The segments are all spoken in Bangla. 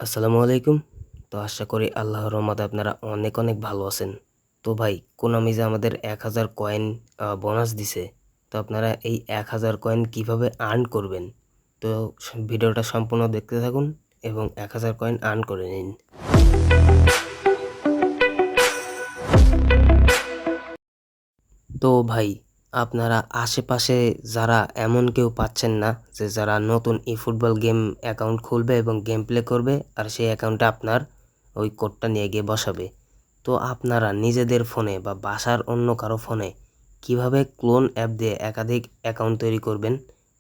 আসসালামু আলাইকুম। তো আশা করি আল্লাহর রহমতে আপনারা অনেক অনেক ভালো আছেন। তো ভাই কোনামি যে আমাদের 1000 কয়েন বোনাস দিছে। তো আপনারা এই 1000 কয়েন কিভাবে আর্ন করবেন, তো ভিডিওটা সম্পূর্ণ দেখতে থাকুন এবং 1000 কয়েন আর্ন করে নিন। তো ভাই আপনারা আশেপাশে যারা এমন কেউ পাচ্ছেন না যে যারা নতুন ফুটবল গেম অ্যাকাউন্ট খুলবে এবং গেম প্লে করবে আর সেই অ্যাকাউন্টে আপনার ওই কোডটা নিয়ে গিয়ে বসাবে, তো আপনারা নিজেদের ফোনে বা বাসার অন্য কারো ফোনে কিভাবে ক্লোন অ্যাপ দিয়ে একাধিক অ্যাকাউন্ট তৈরি করবেন,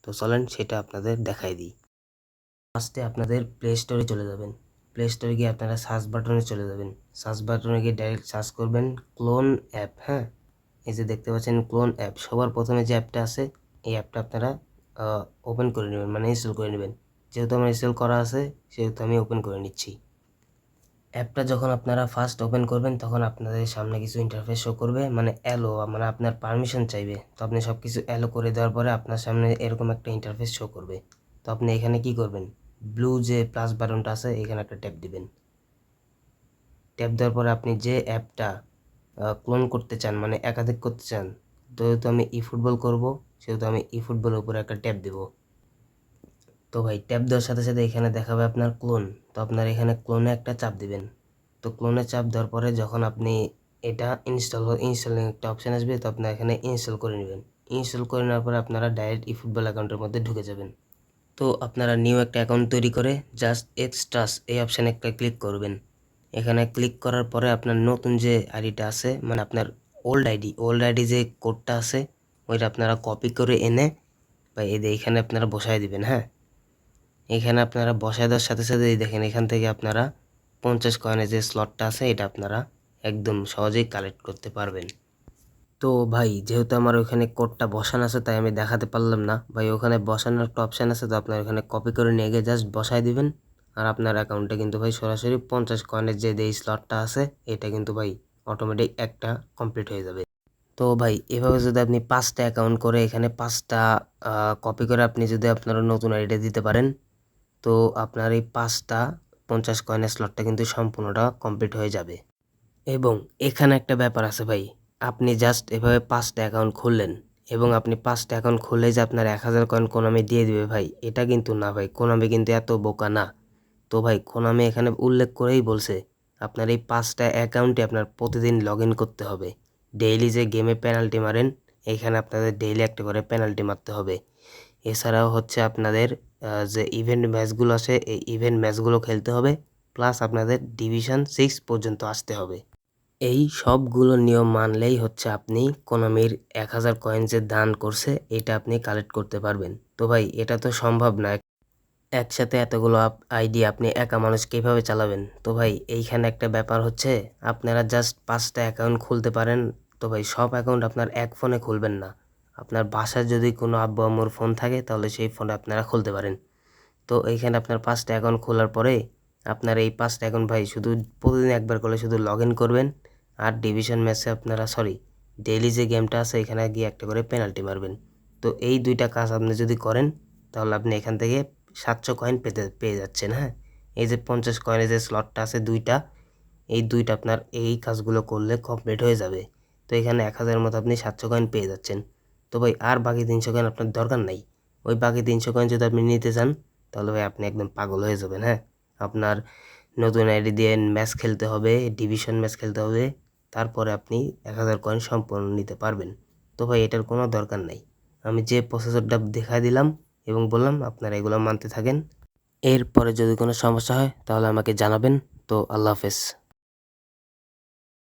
তো চলেন সেটা আপনাদের দেখাই দিই। ফার্স্টে আপনাদের প্লে স্টোরে চলে যাবেন। প্লে স্টোরে গিয়ে আপনারা সার্চ বাটনে চলে যাবেন। সার্চ বাটনে গিয়ে ডাইরেক্ট সার্চ করবেন ক্লোন অ্যাপ। হ্যাঁ, এই যে দেখতে পাচ্ছেন ক্লোন অ্যাপ, সবার প্রথমে যে অ্যাপটা আছে এই অ্যাপটা আপনারা ওপেন করে নেবেন, মানে ইনস্টল করে নেবেন। যেহেতু আমার ইনস্টল করা আছে সেহেতু আমি ওপেন করে নিচ্ছি। অ্যাপটা যখন আপনারা ফার্স্ট ওপেন করবেন তখন আপনাদের সামনে কিছু ইন্টারফেস শো করবে, মানে অ্যালো, মানে আপনার পারমিশন চাইবে। তো আপনি সব কিছু অ্যালো করে দেওয়ার পরে আপনার সামনে এরকম একটা ইন্টারফেস শো করবে। তো আপনি এখানে কি করবেন, ব্লু যে প্লাস বাটনটা আছে এখানে একটা ট্যাপ দিবেন। ট্যাপ দেওয়ার পরে আপনি যে অ্যাপটা ক্লোন করতে চান, মানে একাধিক করতে চান, যেহেতু আমি ফুটবল করবো সেহেতু আমি ফুটবলের উপরে একটা ট্যাপ দেব। তো ভাই ট্যাপ দেওয়ার সাথে সাথে এখানে দেখাবে আপনার ক্লোন। তো আপনার এখানে ক্লোনে একটা চাপ দিবেন। তো ক্লোনে চাপ দেওয়ার পরে যখন আপনি এটা ইনস্টলিং একটা অপশান আসবে, তো আপনার এখানে ইনস্টল করে নেবেন। ইনস্টল করে নেওয়ার পরে আপনারা ডাইরেক্ট ফুটবল অ্যাকাউন্টের মধ্যে ঢুকে যাবেন। তো আপনারা নিউ একটা অ্যাকাউন্ট তৈরি করে জাস্ট এক্সট্রাস এই অপশানে একটা ক্লিক করবেন। এখানে ক্লিক করার পরে আপনার নতুন যে আইডিটা আছে, মানে আপনার ওল্ড আইডি যে কোডটা আছে ওইটা আপনারা কপি করে এনে বা এইখানে আপনারা বসায় দিবেন। হ্যাঁ, এখানে আপনারা বসায় দেওয়ার সাথে সাথে দেখেন এখান থেকে আপনারা 50 কয়েনের যে স্লটটা আছে এটা আপনারা একদম সহজেই কালেক্ট করতে পারবেন। তো ভাই যেহেতু আমার ওখানে কোডটা বসানো আছে তাই আমি দেখাতে পারলাম না ভাই, ওখানে বসানোর একটা অপশান আছে, তো আপনার ওখানে কপি করে নিয়ে গিয়ে জাস্ট বসাই দিবেন। আর আপনার অ্যাকাউন্টে কিন্তু ভাই সরাসরি 50 কয়েনের যে স্লটটা আছে এটা কিন্তু ভাই অটোমেটিক একটা কমপ্লিট হয়ে যাবে। তো ভাই এভাবে যদি আপনি 5টা অ্যাকাউন্ট করে এখানে 5টা কপি করে আপনি যদি আপনার নতুন আইডিয়া দিতে পারেন, তো আপনার এই 5টা 50 কয়েনের স্লটটা কিন্তু সম্পূর্ণটা কমপ্লিট হয়ে যাবে। এবং এখানে একটা ব্যাপার আছে ভাই, আপনি জাস্ট এভাবে 5টা অ্যাকাউন্ট খুললেন এবং আপনি 5টা অ্যাকাউন্ট খুললেই যে আপনার 1000 কয়েন কোনামি দিয়ে দিবে ভাই, এটা কিন্তু না ভাই, কোনামি কিন্তু এত বোকা না। তো ভাই কোনামি এখানে উল্লেখ করেই বলছে আপনার এই 5টা অ্যাকাউন্টে আপনার প্রতিদিন লগ ইন করতে হবে। ডেইলি যে গেমে পেনাল্টি মারেন এইখানে আপনাদের ডেইলি একটা করে পেনাল্টি মারতে হবে। এছাড়াও হচ্ছে আপনাদের যে ইভেন্ট ম্যাচগুলো আছে এই ইভেন্ট ম্যাচগুলো খেলতে হবে, প্লাস আপনাদের ডিভিশন 6 পর্যন্ত আসতে হবে। এই সবগুলো নিয়ম মানলেই হচ্ছে আপনি কোনামির 1000 কয়েন যে দান করছে এটা আপনি কালেক্ট করতে পারবেন। তো ভাই এটা তো সম্ভব না, একসাথে এতগুলো আইডি আপনি একা মানুষ কীভাবে চালাবেন। তো ভাই এইখানে একটা ব্যাপার হচ্ছে আপনারা জাস্ট 5টা অ্যাকাউন্ট খুলতে পারেন। তো ভাই সব অ্যাকাউন্ট আপনার এক ফোনে খুলবেন না, আপনার বাসায় যদি কোনো আব্বু আম্মুর ফোন থাকে তাহলে সেই ফোনে আপনারা খুলতে পারেন। তো এইখানে আপনার 5টা অ্যাকাউন্ট খোলার পরে আপনার এই 5টা অ্যাকাউন্ট ভাই শুধু প্রতিদিন একবার করে শুধু লগ ইন করবেন আর ডিভিশন ম্যাচে আপনারা ডেইলি যে গেমটা আছে এখানে গিয়ে একটা করে পেনাল্টি মারবেন। তো এই 2টা কাজ আপনি যদি করেন তাহলে আপনি এখান থেকে 700 কয়েন পেয়ে যাচ্ছেন। হ্যাঁ, এই যে 50 কয়েনের যে স্লটটা আছে দুইটা, এই দুইটা আপনার এই কাজগুলো করলে কমপ্লিট হয়ে যাবে। তো এখানে 1000 মতো আপনি 700 কয়েন পেয়ে যাচ্ছেন। তো ভাই আর বাকি 300 কয়েন আপনার দরকার নাই। ওই বাকি 300 কয়েন যদি আপনি নিতে চান তাহলে ভাই আপনি একদম পাগল হয়ে যাবেন। হ্যাঁ, আপনার নতুন আইডি দিয়ে ম্যাচ খেলতে হবে, ডিভিশন ম্যাচ খেলতে হবে, তারপরে আপনি 1000 কয়েন সম্পূর্ণ নিতে পারবেন। তো ভাই এটার কোনো দরকার নাই, আমি যে প্রসেসরটা দেখাই দিলাম এবং বললাম আপনারা এগুলো মানতে থাকেন। এরপরে যদি কোনো সমস্যা হয় তাহলে আমাকে জানাবেন। তো আল্লাহ হাফেজ।